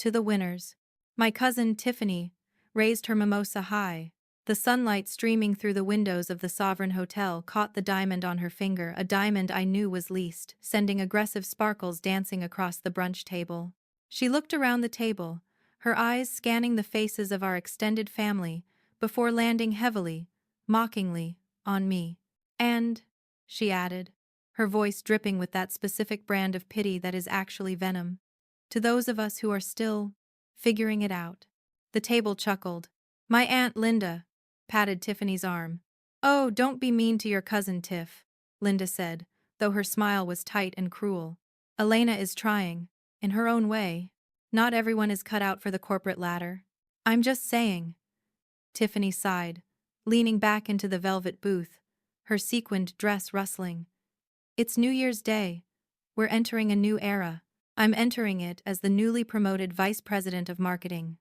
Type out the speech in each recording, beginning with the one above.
To the winners. My cousin, Tiffany, raised her mimosa high. The sunlight streaming through the windows of the Sovereign Hotel caught the diamond on her finger, a diamond I knew was leased, sending aggressive sparkles dancing across the brunch table. She looked around the table, her eyes scanning the faces of our extended family, before landing heavily, mockingly, on me. And, she added, her voice dripping with that specific brand of pity that is actually venom. To those of us who are still figuring it out. The table chuckled. My Aunt Linda patted Tiffany's arm. Oh, don't be mean to your cousin Tiff, Linda said, though her smile was tight and cruel. Elena is trying, in her own way. Not everyone is cut out for the corporate ladder. I'm just saying. Tiffany sighed, leaning back into the velvet booth, her sequined dress rustling. It's New Year's Day. We're entering a new era. I'm entering it as the newly promoted Vice President of Marketing.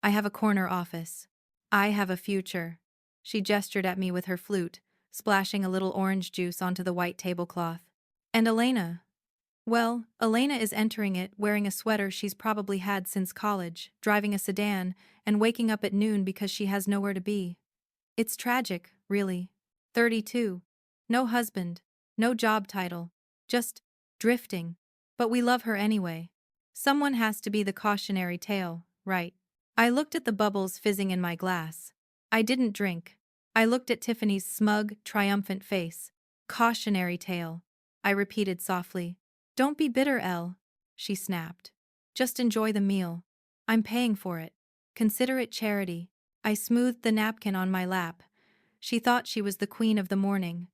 I have a corner office. I have a future. She gestured at me with her flute, splashing a little orange juice onto the white tablecloth. And Elena? Well, Elena is entering it wearing a sweater she's probably had since college, driving a sedan, and waking up at noon because she has nowhere to be. It's tragic, really. 32. No husband. No job title. Just drifting. But we love her anyway. Someone has to be the cautionary tale, right? I looked at the bubbles fizzing in my glass. I didn't drink. I looked at Tiffany's smug, triumphant face. Cautionary tale. I repeated softly. Don't be bitter, Elle, she snapped. Just enjoy the meal. I'm paying for it. Consider it charity. I smoothed the napkin on my lap. She thought she was the queen of the morning.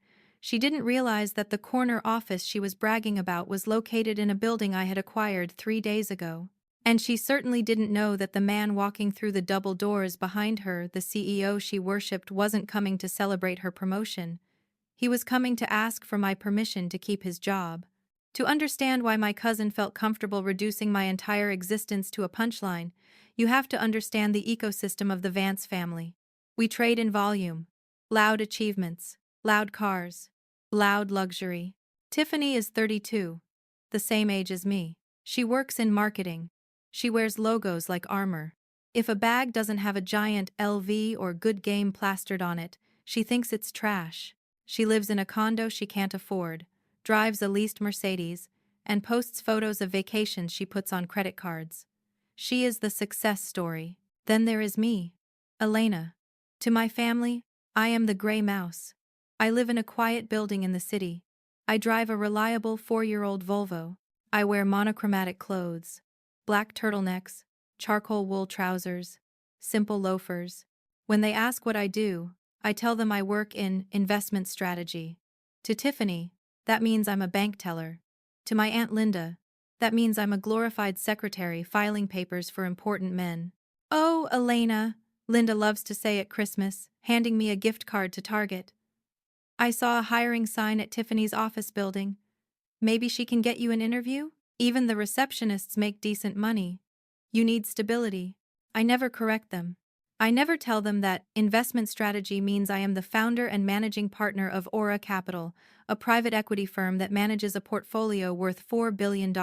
She didn't realize that the corner office she was bragging about was located in a building I had acquired 3 days ago. And she certainly didn't know that the man walking through the double doors behind her, the CEO she worshipped, wasn't coming to celebrate her promotion. He was coming to ask for my permission to keep his job. To understand why my cousin felt comfortable reducing my entire existence to a punchline, you have to understand the ecosystem of the Vance family. We trade in volume. Loud achievements. Loud cars. Loud luxury. Tiffany is 32. The same age as me. She works in marketing. She wears logos like armor. If a bag doesn't have a giant LV or Good Game plastered on it, she thinks it's trash. She lives in a condo she can't afford, drives a leased Mercedes, and posts photos of vacations she puts on credit cards. She is the success story. Then there is me, Elena. To my family, I am the gray mouse. I live in a quiet building in the city. I drive a reliable 4-year-old Volvo. I wear monochromatic clothes. Black turtlenecks, charcoal wool trousers, simple loafers. When they ask what I do, I tell them I work in investment strategy. To Tiffany, that means I'm a bank teller. To my Aunt Linda, that means I'm a glorified secretary filing papers for important men. Oh, Elena, Linda loves to say at Christmas, handing me a gift card to Target. I saw a hiring sign at Tiffany's office building. Maybe she can get you an interview? Even the receptionists make decent money. You need stability. I never correct them. I never tell them that investment strategy means I am the founder and managing partner of Aura Capital, a private equity firm that manages a portfolio worth $4 billion.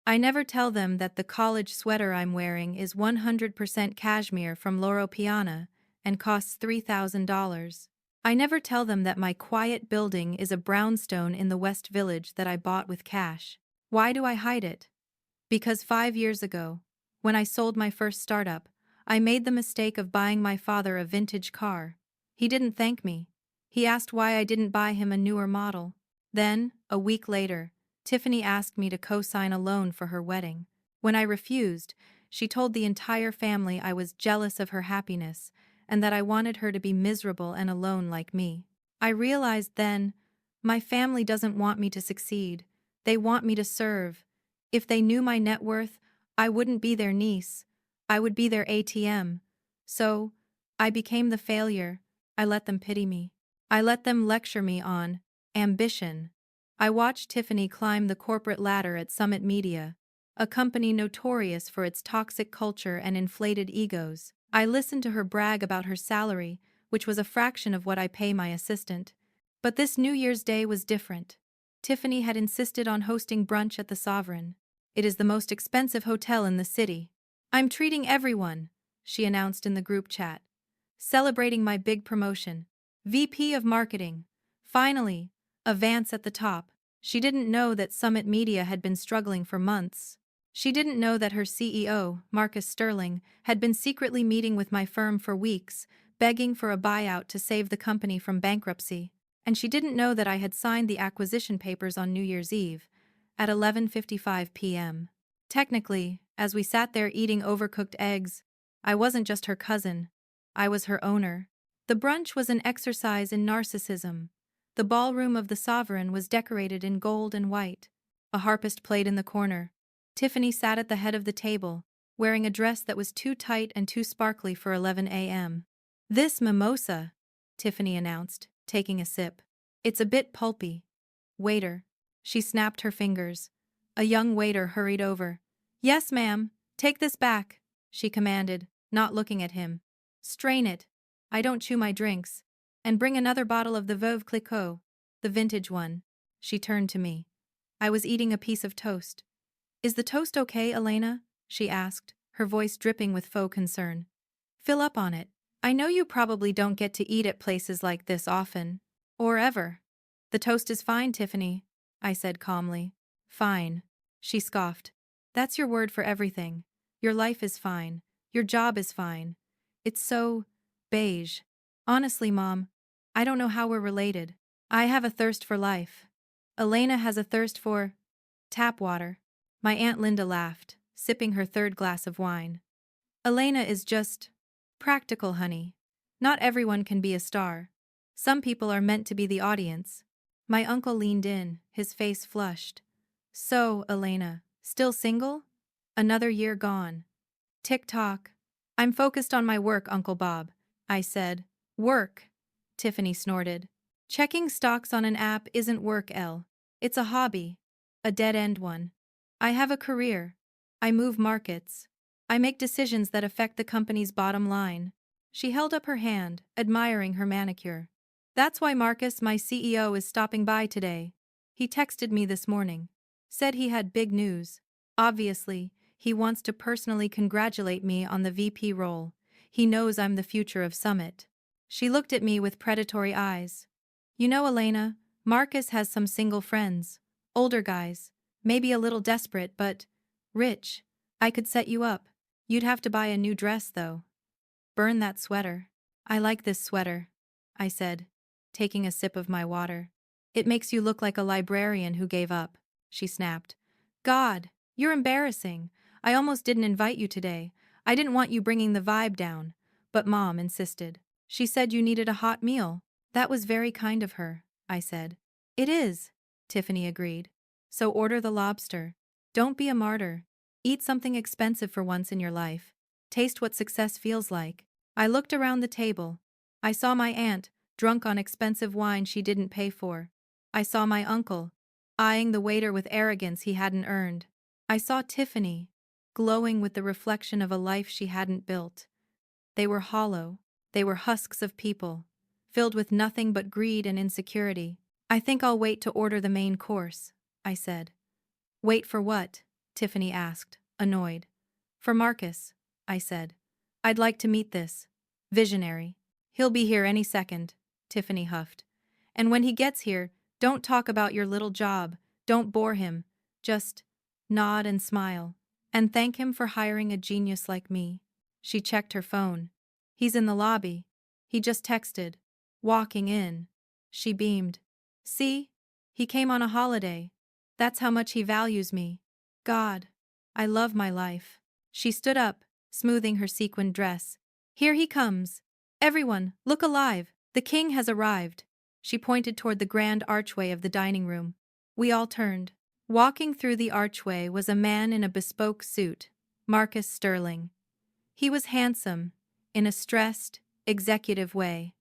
I never tell them that the college sweater I'm wearing is 100% cashmere from Loro Piana and costs $3,000. I never tell them that my quiet building is a brownstone in the West Village that I bought with cash. Why do I hide it? Because 5 years ago, when I sold my first startup, I made the mistake of buying my father a vintage car. He didn't thank me. He asked why I didn't buy him a newer model. Then, a week later, Tiffany asked me to co-sign a loan for her wedding. When I refused, she told the entire family I was jealous of her happiness and that I wanted her to be miserable and alone like me. I realized then, my family doesn't want me to succeed. They want me to serve. If they knew my net worth, I wouldn't be their niece. I would be their ATM. So, I became the failure. I let them pity me. I let them lecture me on ambition. I watched Tiffany climb the corporate ladder at Summit Media, a company notorious for its toxic culture and inflated egos. I listened to her brag about her salary, which was a fraction of what I pay my assistant. But this New Year's Day was different. Tiffany had insisted on hosting brunch at the Sovereign. It is the most expensive hotel in the city. I'm treating everyone, she announced in the group chat. Celebrating my big promotion. VP of Marketing. Finally, a Vance at the top. She didn't know that Summit Media had been struggling for months. She didn't know that her CEO, Marcus Sterling, had been secretly meeting with my firm for weeks, begging for a buyout to save the company from bankruptcy. And she didn't know that I had signed the acquisition papers on New Year's Eve, at 11:55 p.m. Technically, as we sat there eating overcooked eggs, I wasn't just her cousin, I was her owner. The brunch was an exercise in narcissism. The ballroom of the sovereign was decorated in gold and white. A harpist played in the corner. Tiffany sat at the head of the table, wearing a dress that was too tight and too sparkly for 11 a.m. "This mimosa," Tiffany announced, taking a sip. "It's a bit pulpy." "Waiter." She snapped her fingers. A young waiter hurried over. "Yes, ma'am, take this back," she commanded, not looking at him. "Strain it. I don't chew my drinks. And bring another bottle of the Veuve Clicquot, the vintage one." She turned to me. I was eating a piece of toast. "Is the toast okay, Elena?" she asked, her voice dripping with faux concern. "Fill up on it. I know you probably don't get to eat at places like this often. Or ever." "The toast is fine, Tiffany," I said calmly. "Fine." She scoffed. "That's your word for everything. Your life is fine. Your job is fine. It's so beige. Honestly, Mom, I don't know how we're related. I have a thirst for life. Elena has a thirst for tap water." My Aunt Linda laughed, sipping her third glass of wine. "Elena is just practical, honey. Not everyone can be a star. Some people are meant to be the audience." My uncle leaned in, his face flushed. "So, Elena, still single? Another year gone." "Tick-tock. I'm focused on my work, Uncle Bob," I said. "Work?" Tiffany snorted. "Checking stocks on an app isn't work, Elle. It's a hobby. A dead-end one. I have a career. I move markets. I make decisions that affect the company's bottom line." She held up her hand, admiring her manicure. "That's why Marcus, my CEO, is stopping by today. He texted me this morning. Said he had big news. Obviously, he wants to personally congratulate me on the VP role. He knows I'm the future of Summit." She looked at me with predatory eyes. "You know, Elena, Marcus has some single friends. Older guys. Maybe a little desperate, but rich. I could set you up. You'd have to buy a new dress, though." "Burn that sweater." "I like this sweater," I said, taking a sip of my water. "It makes you look like a librarian who gave up," she snapped. "God, you're embarrassing. I almost didn't invite you today. I didn't want you bringing the vibe down. But Mom insisted. She said you needed a hot meal." "That was very kind of her," I said. "It is," Tiffany agreed. "So order the lobster. Don't be a martyr. Eat something expensive for once in your life. Taste what success feels like." I looked around the table. I saw my aunt, drunk on expensive wine she didn't pay for. I saw my uncle, eyeing the waiter with arrogance he hadn't earned. I saw Tiffany, glowing with the reflection of a life she hadn't built. They were hollow. They were husks of people, filled with nothing but greed and insecurity. "I think I'll wait to order the main course," I said. "Wait for what?" Tiffany asked, annoyed. "For Marcus," I said. "I'd like to meet this visionary." "He'll be here any second," Tiffany huffed. "And when he gets here, don't talk about your little job, don't bore him. Just nod and smile. And thank him for hiring a genius like me." She checked her phone. "He's in the lobby. He just texted. Walking in." She beamed. "See? He came on a holiday. That's how much he values me. God, I love my life." She stood up, smoothing her sequined dress. "Here he comes. Everyone, look alive. The king has arrived." She pointed toward the grand archway of the dining room. We all turned. Walking through the archway was a man in a bespoke suit, Marcus Sterling. He was handsome, in a stressed, executive way.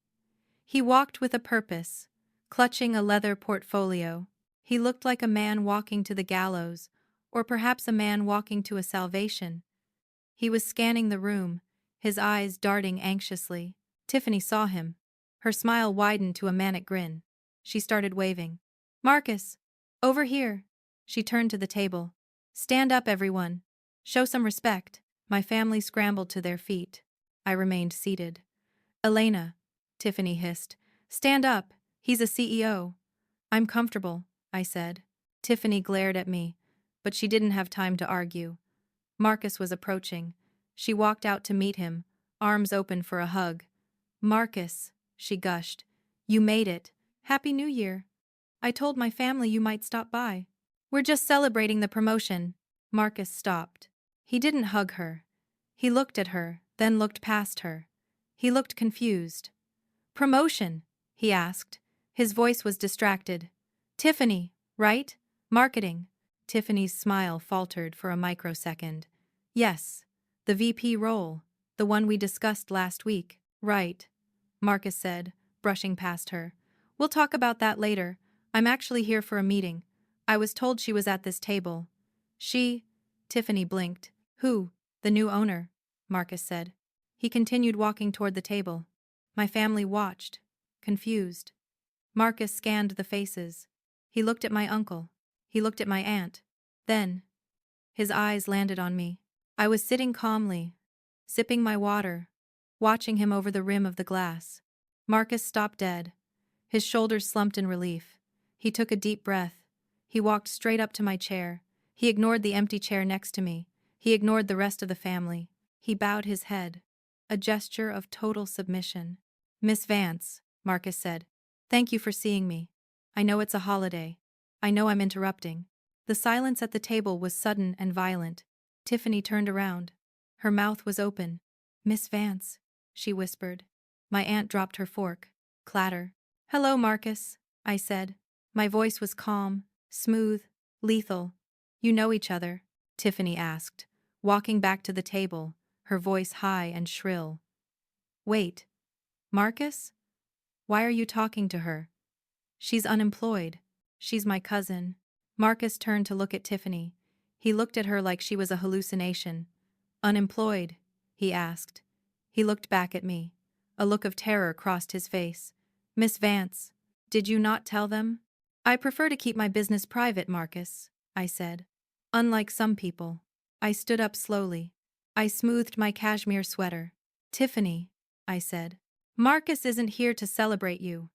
He walked with a purpose, clutching a leather portfolio. He looked like a man walking to the gallows, or perhaps a man walking to a salvation. He was scanning the room, his eyes darting anxiously. Tiffany saw him. Her smile widened to a manic grin. She started waving. "Marcus! Over here!" She turned to the table. "Stand up, everyone. Show some respect." My family scrambled to their feet. I remained seated. Elena, Tiffany hissed. Stand up. He's a CEO. I'm comfortable, I said. Tiffany glared at me, but she didn't have time to argue. Marcus was approaching. She walked out to meet him, arms open for a hug. Marcus, she gushed. You made it. Happy New Year. I told my family you might stop by. We're just celebrating the promotion. Marcus stopped. He didn't hug her. He looked at her, then looked past her. He looked confused. Promotion? He asked. His voice was distracted. Tiffany, right? Marketing. Tiffany's smile faltered for a microsecond. Yes. The VP role. The one we discussed last week. Right. Marcus said, brushing past her. We'll talk about that later. I'm actually here for a meeting. I was told she was at this table. She? Tiffany blinked. Who? The new owner, Marcus said. He continued walking toward the table. My family watched, confused. Marcus scanned the faces. He looked at my uncle. He looked at my aunt. Then, his eyes landed on me. I was sitting calmly, sipping my water, watching him over the rim of the glass. Marcus stopped dead. His shoulders slumped in relief. He took a deep breath. He walked straight up to my chair. He ignored the empty chair next to me. He ignored the rest of the family. He bowed his head, a gesture of total submission. Miss Vance, Marcus said, thank you for seeing me. I know it's a holiday. I know I'm interrupting. The silence at the table was sudden and violent. Tiffany turned around. Her mouth was open. Miss Vance, she whispered. My aunt dropped her fork. Clatter. Hello, Marcus, I said. My voice was calm, smooth, lethal. You know each other? Tiffany asked, walking back to the table, her voice high and shrill. Wait. Marcus? Why are you talking to her? She's unemployed. She's my cousin. Marcus turned to look at Tiffany. He looked at her like she was a hallucination. Unemployed? He asked. He looked back at me. A look of terror crossed his face. Miss Vance, did you not tell them? I prefer to keep my business private, Marcus, I said. Unlike some people. I stood up slowly. I smoothed my cashmere sweater. Tiffany, I said. Marcus isn't here to celebrate you.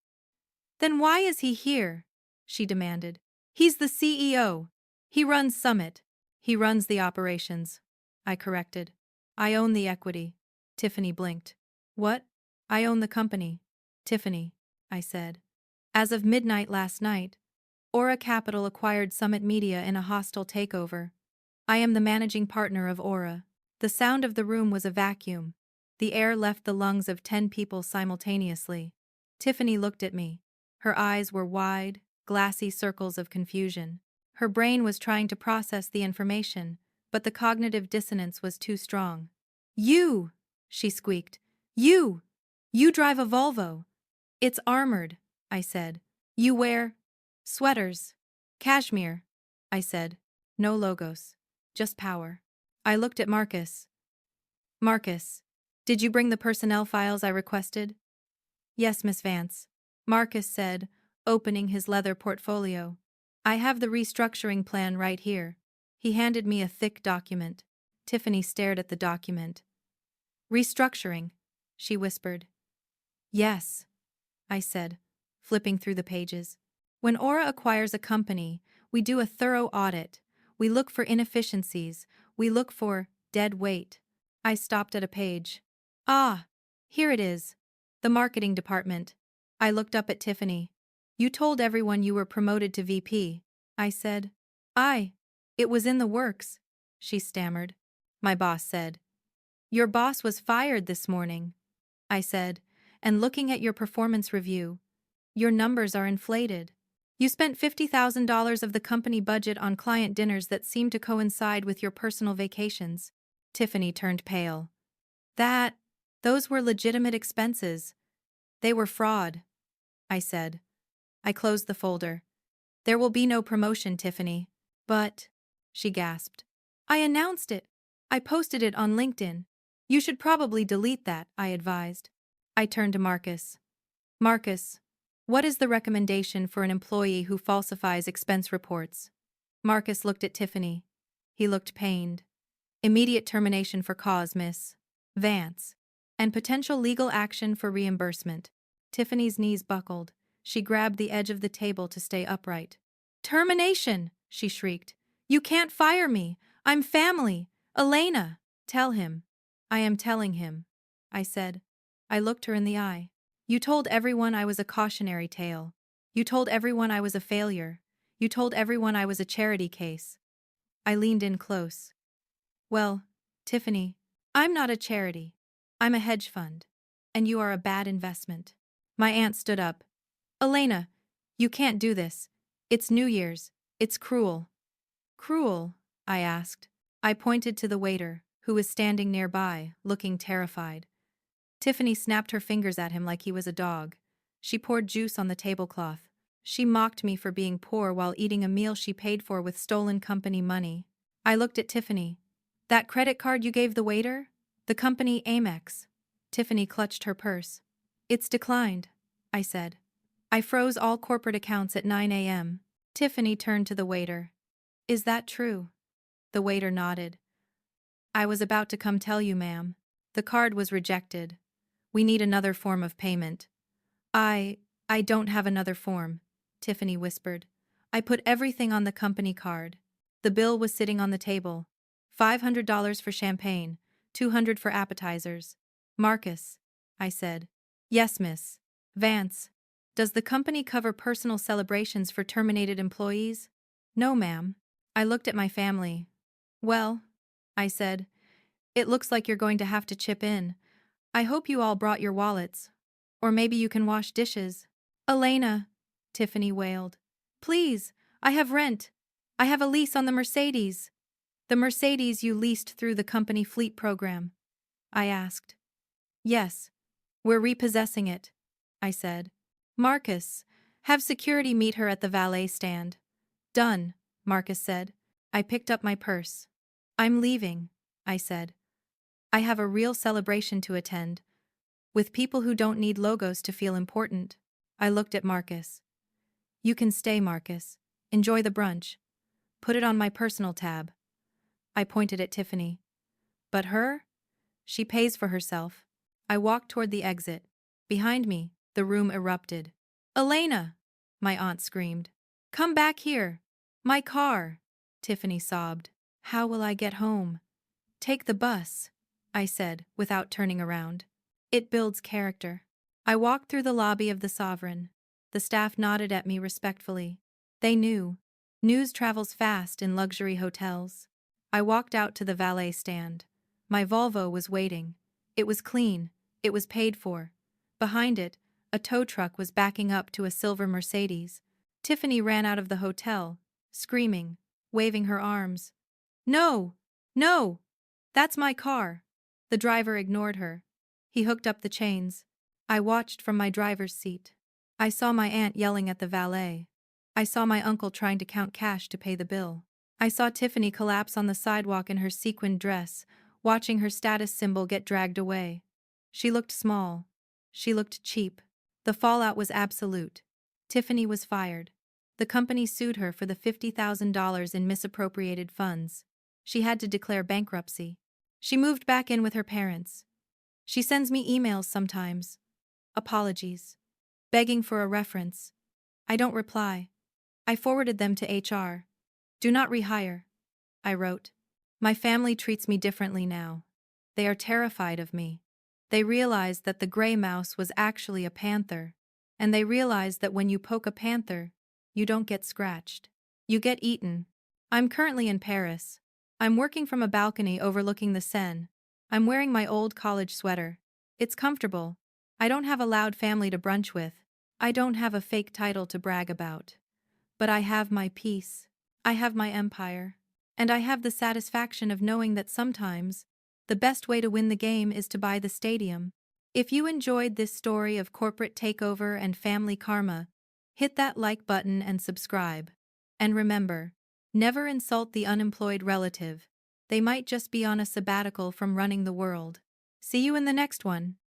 Then why is he here? She demanded. He's the CEO. He runs Summit. He runs the operations. I corrected. I own the equity. Tiffany blinked. What? I own the company. Tiffany, I said. As of midnight last night, Aura Capital acquired Summit Media in a hostile takeover. I am the managing partner of Aura. The sound of the room was a vacuum. The air left the lungs of 10 people simultaneously. Tiffany looked at me. Her eyes were wide, glassy circles of confusion. Her brain was trying to process the information, but the cognitive dissonance was too strong. You! She squeaked. You! You drive a Volvo. It's armored, I said. You wear sweaters. Cashmere, I said. No logos. Just power. I looked at Marcus. Marcus, did you bring the personnel files I requested? Yes, Miss Vance. Marcus said, opening his leather portfolio. I have the restructuring plan right here. He handed me a thick document. Tiffany stared at the document. Restructuring, she whispered. Yes, I said, flipping through the pages. When Aura acquires a company, we do a thorough audit. We look for inefficiencies. We look for dead weight. I stopped at a page. Ah, here it is. The marketing department. I looked up at Tiffany. You told everyone you were promoted to VP. I said. It was in the works, she stammered. My boss said. Your boss was fired this morning, I said, and looking at your performance review, your numbers are inflated. You spent $50,000 of the company budget on client dinners that seemed to coincide with your personal vacations. Tiffany turned pale. Those were legitimate expenses. They were fraud, I said. I closed the folder. There will be no promotion, Tiffany. But, she gasped. I announced it. I posted it on LinkedIn. You should probably delete that, I advised. I turned to Marcus. Marcus, what is the recommendation for an employee who falsifies expense reports? Marcus looked at Tiffany. He looked pained. Immediate termination for cause, Miss Vance. And potential legal action for reimbursement. Tiffany's knees buckled. She grabbed the edge of the table to stay upright. Termination! She shrieked. You can't fire me! I'm family! Elena! Tell him. I am telling him, I said. I looked her in the eye. You told everyone I was a cautionary tale. You told everyone I was a failure. You told everyone I was a charity case. I leaned in close. Well, Tiffany, I'm not a charity. I'm a hedge fund. And you are a bad investment. My aunt stood up. Elena, you can't do this. It's New Year's. It's cruel. Cruel? I asked. I pointed to the waiter, who was standing nearby, looking terrified. Tiffany snapped her fingers at him like he was a dog. She poured juice on the tablecloth. She mocked me for being poor while eating a meal she paid for with stolen company money. I looked at Tiffany. That credit card you gave the waiter? The company Amex. Tiffany clutched her purse. It's declined, I said. I froze all corporate accounts at 9 a.m. Tiffany turned to the waiter. Is that true? The waiter nodded. I was about to come tell you, ma'am. The card was rejected. We need another form of payment. I don't have another form, Tiffany whispered. I put everything on the company card. The bill was sitting on the table. $500 for champagne, $200 for appetizers. Marcus, I said. Yes, Miss Vance. Does the company cover personal celebrations for terminated employees? No, ma'am. I looked at my family. Well, I said, it looks like you're going to have to chip in. I hope you all brought your wallets. Or maybe you can wash dishes. Elena, Tiffany wailed. Please, I have rent. I have a lease on the Mercedes. The Mercedes you leased through the company fleet program. I asked. Yes, we're repossessing it, I said. Marcus, have security meet her at the valet stand. Done, Marcus said. I picked up my purse. I'm leaving, I said. I have a real celebration to attend, with people who don't need logos to feel important. I looked at Marcus. You can stay, Marcus. Enjoy the brunch. Put it on my personal tab. I pointed at Tiffany. But her? She pays for herself. I walked toward the exit. Behind me, the room erupted. Elena! My aunt screamed. Come back here. My car. Tiffany sobbed. How will I get home? Take the bus, I said, without turning around. It builds character. I walked through the lobby of the Sovereign. The staff nodded at me respectfully. They knew. News travels fast in luxury hotels. I walked out to the valet stand. My Volvo was waiting. It was clean. It was paid for. Behind it, a tow truck was backing up to a silver Mercedes. Tiffany ran out of the hotel, screaming, waving her arms. No! No! That's my car. The driver ignored her. He hooked up the chains. I watched from my driver's seat. I saw my aunt yelling at the valet. I saw my uncle trying to count cash to pay the bill. I saw Tiffany collapse on the sidewalk in her sequined dress, watching her status symbol get dragged away. She looked small. She looked cheap. The fallout was absolute. Tiffany was fired. The company sued her for the $50,000 in misappropriated funds. She had to declare bankruptcy. She moved back in with her parents. She sends me emails sometimes. Apologies. Begging for a reference. I don't reply. I forwarded them to HR. Do not rehire. I wrote. My family treats me differently now. They are terrified of me. They realized that the gray mouse was actually a panther. And they realized that when you poke a panther, you don't get scratched. You get eaten. I'm currently in Paris. I'm working from a balcony overlooking the Seine. I'm wearing my old college sweater. It's comfortable. I don't have a loud family to brunch with. I don't have a fake title to brag about. But I have my peace. I have my empire. And I have the satisfaction of knowing that sometimes, the best way to win the game is to buy the stadium. If you enjoyed this story of corporate takeover and family karma, hit that like button and subscribe. And remember, never insult the unemployed relative. They might just be on a sabbatical from running the world. See you in the next one.